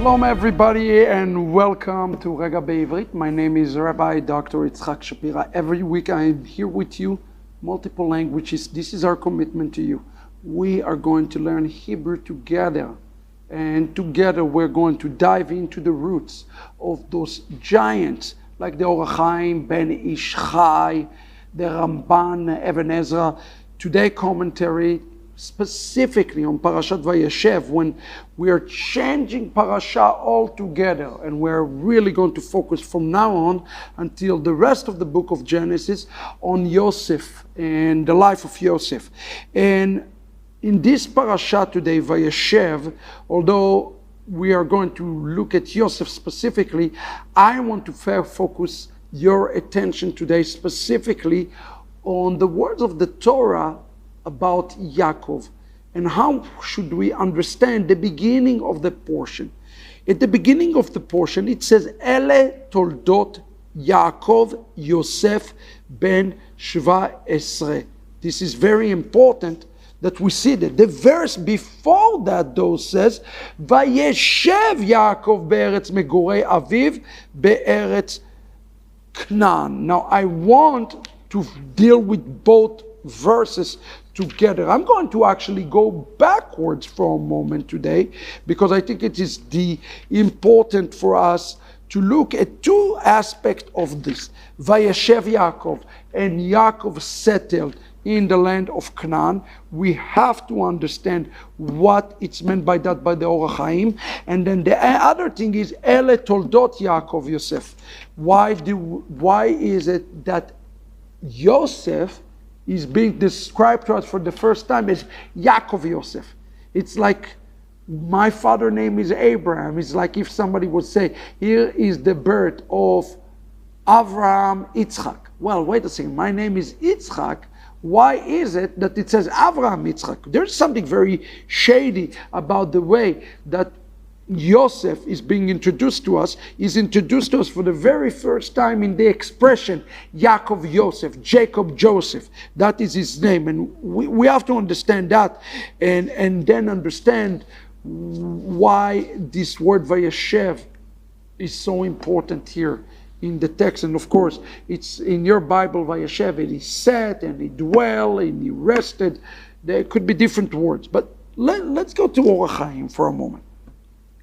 Shalom everybody and welcome to Regá בעברית. My name is Rabbi Dr. Yitzchak Shapira. Every week I am here with you, multiple languages. This is our commitment to you. We are going to learn Hebrew together. And together we're going to dive into the roots of those giants like the Or HaChaim, Ben Ish Chai, the Ramban, Even Ezra. Today commentary specifically on Parashat Vayeshev, when we are changing parasha altogether, and we're really going to focus from now on until the rest of the book of Genesis on Yosef and the life of Yosef. And in this parasha today, Vayeshev, although we are going to look at Yosef specifically, I want to focus your attention today specifically on the words of the Torah about Yaakov, and how should we understand the beginning of the portion. At the beginning of the portion it says Ele toldot Yaakov Yosef ben Shva Esre. This is very important that we see that. The verse before that though says Vayeshev Yaakov be'eretz megorei aviv be'eretz Canaan. Now I want to deal with both verses together. I'm going to actually go backwards for a moment today because I think it is important for us to look at two aspects of this. Vayeshev Yaakov, and Yaakov settled in the land of Canaan. We have to understand what it's meant by that by the Or HaChaim. And then the other thing is Ele toldot Yaakov Yosef. Why is it that Yosef is being described to us for the first time as Yaakov Yosef? It's like my father's name is Abraham. It's like if somebody would say, here is the birth of Avraham Yitzchak. Well, wait a second, my name is Yitzchak. Why is it that it says Avraham Yitzchak? There's something very shady about the way that Yosef is being introduced to us. He's introduced to us for the very first time in the expression Yaakov Yosef, Jacob Joseph. That is his name, and we have to understand that and then understand why this word Vayeshev is so important here in the text. And of course it's in your Bible Vayeshev, and he sat and he dwelled and he rested. There could be different words, but let's go to Or HaChaim for a moment.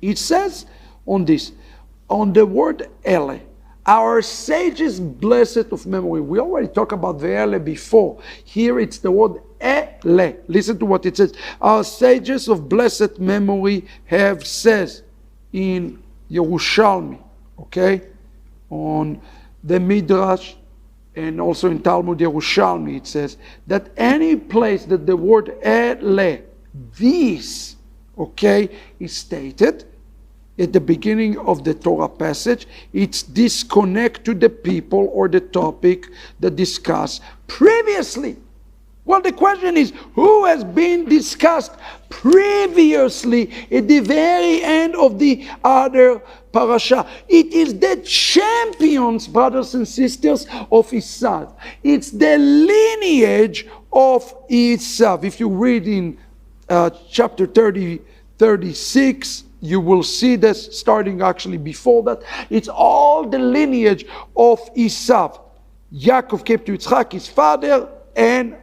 It says on the word Ele, our sages blessed of memory. We already talked about the Ele before. Here it's the word Ele. Listen to what it says. Our sages of blessed memory have says in Yerushalmi, okay, on the Midrash, and also in Talmud Yerushalmi, it says that any place that the word Ele, this, okay, is stated at the beginning of the Torah passage, it's disconnect to the people or the topic that discussed previously. Well, the question is, who has been discussed previously at the very end of the other parasha? It is the champions, brothers and sisters, of Esav. It's the lineage of Esav. If you read in chapter 36, you will see this starting actually before that. It's all the lineage of Esav. Yaakov came to Yitzchak, his father, and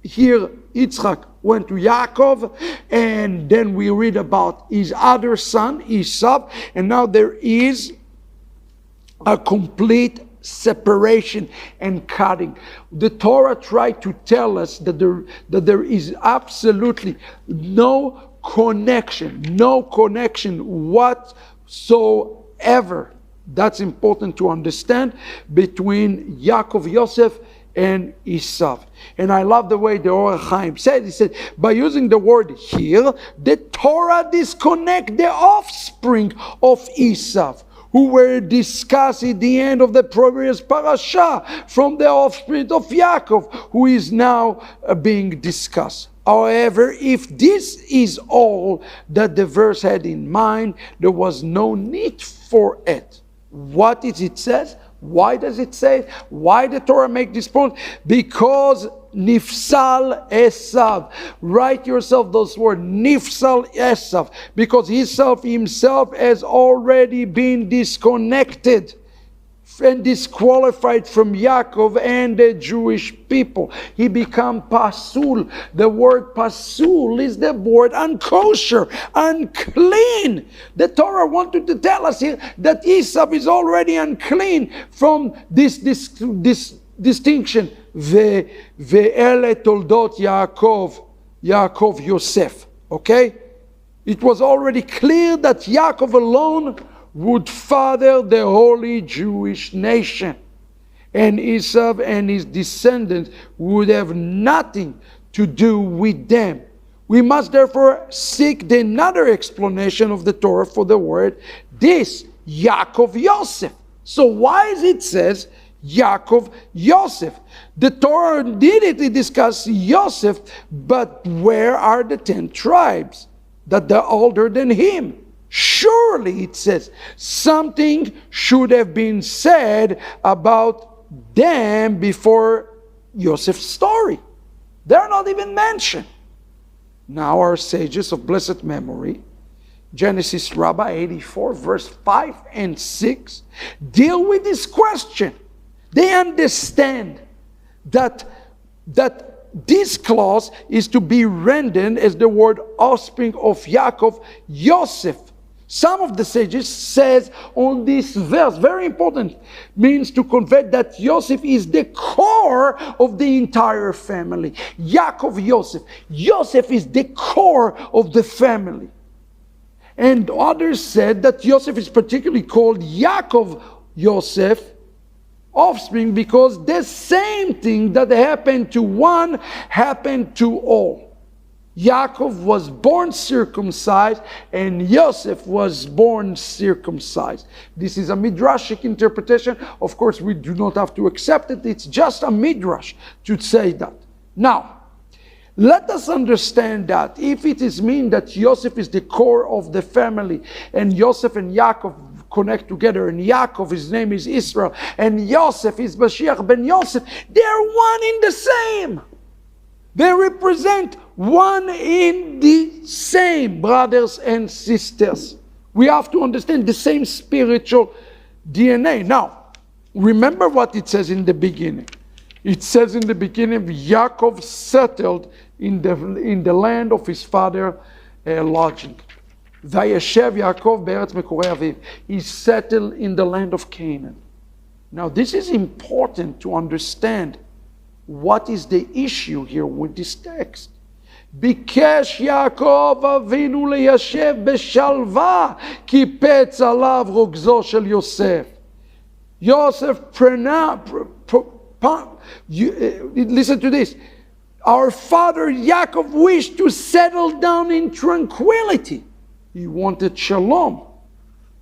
here Yitzchak went to Yaakov, and then we read about his other son, Esav, and now there is a complete separation and cutting. The Torah tried to tell us that there is absolutely no connection whatsoever. That's important to understand, between Yaakov Yosef and Esav. And I love the way the Or HaChaim said. He said, by using the word here, the Torah disconnect the offspring of Esav, who were discussed at the end of the previous parasha, from the offspring of Yaakov, who is now being discussed. However, if this is all that the verse had in mind, there was no need for it. What is it says? Why does it say it? Why the Torah make this point? Because Nifsal Esav. Write yourself those words, Nifsal Esav, because himself has already been disconnected and disqualified from Yaakov and the Jewish people. He become pasul. The word pasul is the word unkosher, unclean. The Torah wanted to tell us here that Esau is already unclean from this distinction. Ve'ele toldot Yaakov Yosef. Okay? It was already clear that Yaakov alone would father the holy Jewish nation. And Esau and his descendants would have nothing to do with them. We must therefore seek another explanation of the Torah for the word, this, Yaakov Yosef. So why is it says Yaakov Yosef? The Torah needed to discuss Yosef, but where are the 10 tribes that are older than him? Surely, it says, something should have been said about them before Joseph's story. They're not even mentioned. Now our sages of blessed memory, Genesis Rabbah 84, verse 5 and 6, deal with this question. They understand that this clause is to be rendered as the word offspring of Yaakov, Yosef. Some of the sages says on this verse, very important, means to convey that Yosef is the core of the entire family. Yaakov Yosef. Yosef is the core of the family. And others said that Yosef is particularly called Yaakov Yosef, offspring, because the same thing that happened to one happened to all. Yaakov was born circumcised and Yosef was born circumcised. This is a midrashic interpretation. Of course, we do not have to accept it. It's just a midrash to say that. Now, let us understand that if it is mean that Yosef is the core of the family and Yosef and Yaakov connect together, and Yaakov, his name is Israel, and Yosef is Mashiach ben Yosef, they're one in the same. They represent one in the same, brothers and sisters. We have to understand the same spiritual DNA. Now, remember what it says in the beginning. It says in the beginning, Yaakov settled in the land of his father lodging. Vayeshev Yaakov be'eretz mekorei aviv. He settled in the land of Canaan. Now, this is important to understand. What is the issue here with this text? Bikesh Yaakov Avinu leyashev beshalva kipetz alav rogzo shel Yosef. Yosef listen to this. Our father Yaakov wished to settle down in tranquility. He wanted shalom.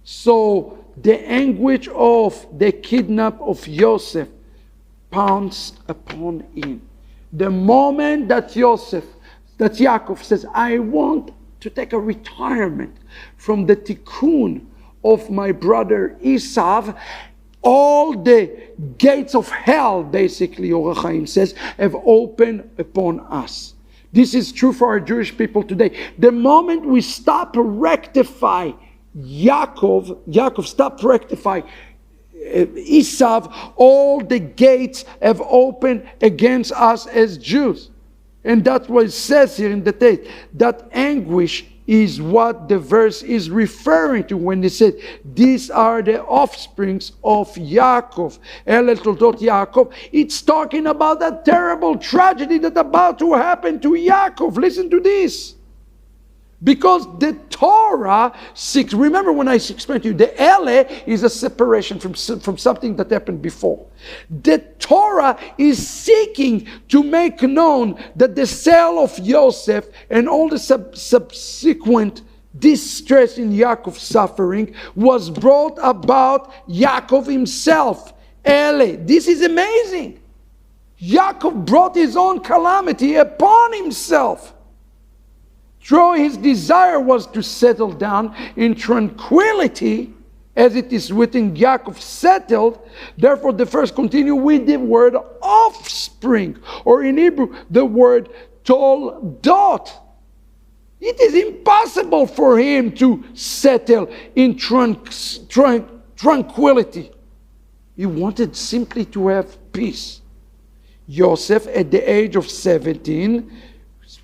So the anguish of the kidnap of Yosef pounced upon him. The moment that Yaakov says, I want to take a retirement from the tikkun of my brother Esau, all the gates of hell, basically, Or HaChaim says, have opened upon us. This is true for our Jewish people today. The moment we stop rectify Yaakov stopped rectify Esau, all the gates have opened against us as Jews. And that's what it says here in the text. That anguish is what the verse is referring to when it says, these are the offsprings of Yaakov. Ele toldot Yaakov. It's talking about that terrible tragedy that's about to happen to Yaakov. Listen to this. Because the Torah seeks, remember when I explained to you, the Ele is a separation from something that happened before. The Torah is seeking to make known that the sale of Yosef and all the subsequent distress in Yaakov's suffering was brought about Yaakov himself. Ele, this is amazing. Yaakov brought his own calamity upon himself. True, his desire was to settle down in tranquility as it is written, Yaakov settled. Therefore, the verse continue with the word offspring, or in Hebrew, the word toldot. It is impossible for him to settle in tranquility. He wanted simply to have peace. Joseph, at the age of 17,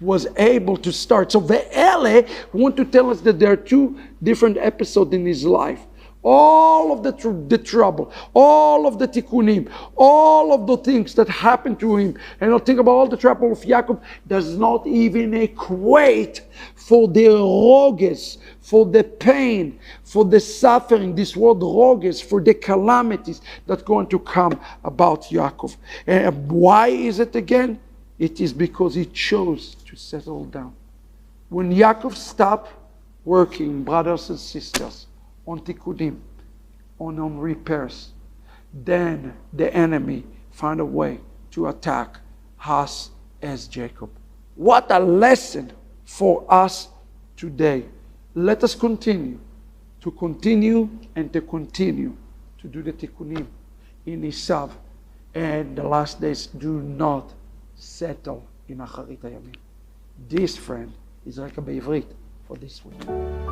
was able to start. So Ve'ele want to tell us that there are two different episodes in his life. All of the trouble, all of the tikkunim, all of the things that happened to him, and I'll think about all the trouble of Yaakov, does not even equate for the roges, for the pain, for the suffering, this word roges, for the calamities that's going to come about Yaakov. And why is it again? It is because he chose to settle down. When Yaakov stopped working, brothers and sisters, on tikkunim, on repairs, then the enemy found a way to attack us as Jacob. What a lesson for us today. Let us continue to do the tikkunim in Esav, and the last days do not settle in Acharit Hayamim. This, friend, is Regá בעברית for this week.